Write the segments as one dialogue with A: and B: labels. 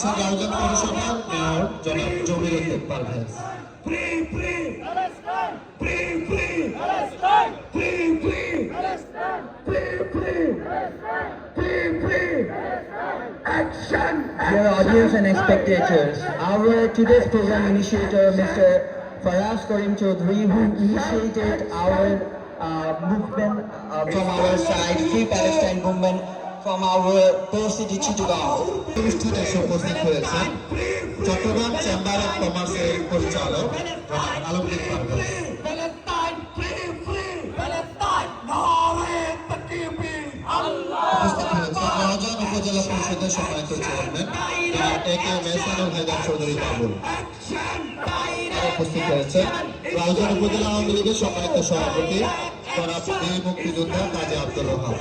A: দিচ্ছেন রাউজান পৌরসভার মেয়র জনাব জমির Uddin Parvez.
B: Dear audience and spectators, our today's program initiator, Mr. Faraz Karim Chaudhary, who initiated our movement from our side, Free Palestine movement from our port city Chittagong.
A: অনুষ্ঠানে এসে উপস্থিত হয়েছেন Chittagong chamber of কমার্সের পরিচালক আলমগীর পারভেজ। উপস্থিত হয়েছেন রাউজান উপজেলা পরিষদের সম্মানিত চেয়ারম্যান A.K. মেহসানুল হায়দার চৌধুরী বাবুল। উপস্থিত হয়েছেন রাউজান উপজেলা আওয়ামী লীগের সম্মানিত সভাপতি জনাব বীর মুক্তিযোদ্ধা কাজী আব্দুর রহমান।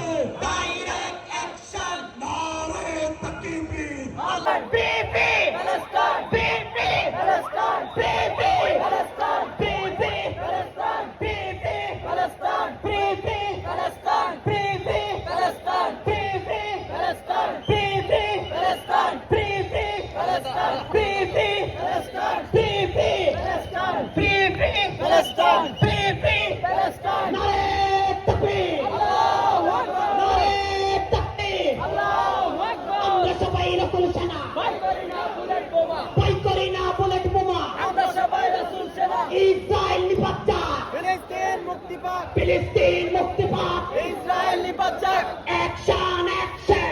C: ইসরায়েল নিপাত, ফিলিস্তিন মুক্তি পাক, ইসরায়েল নিপাত, অ্যাকশন অ্যাকশন,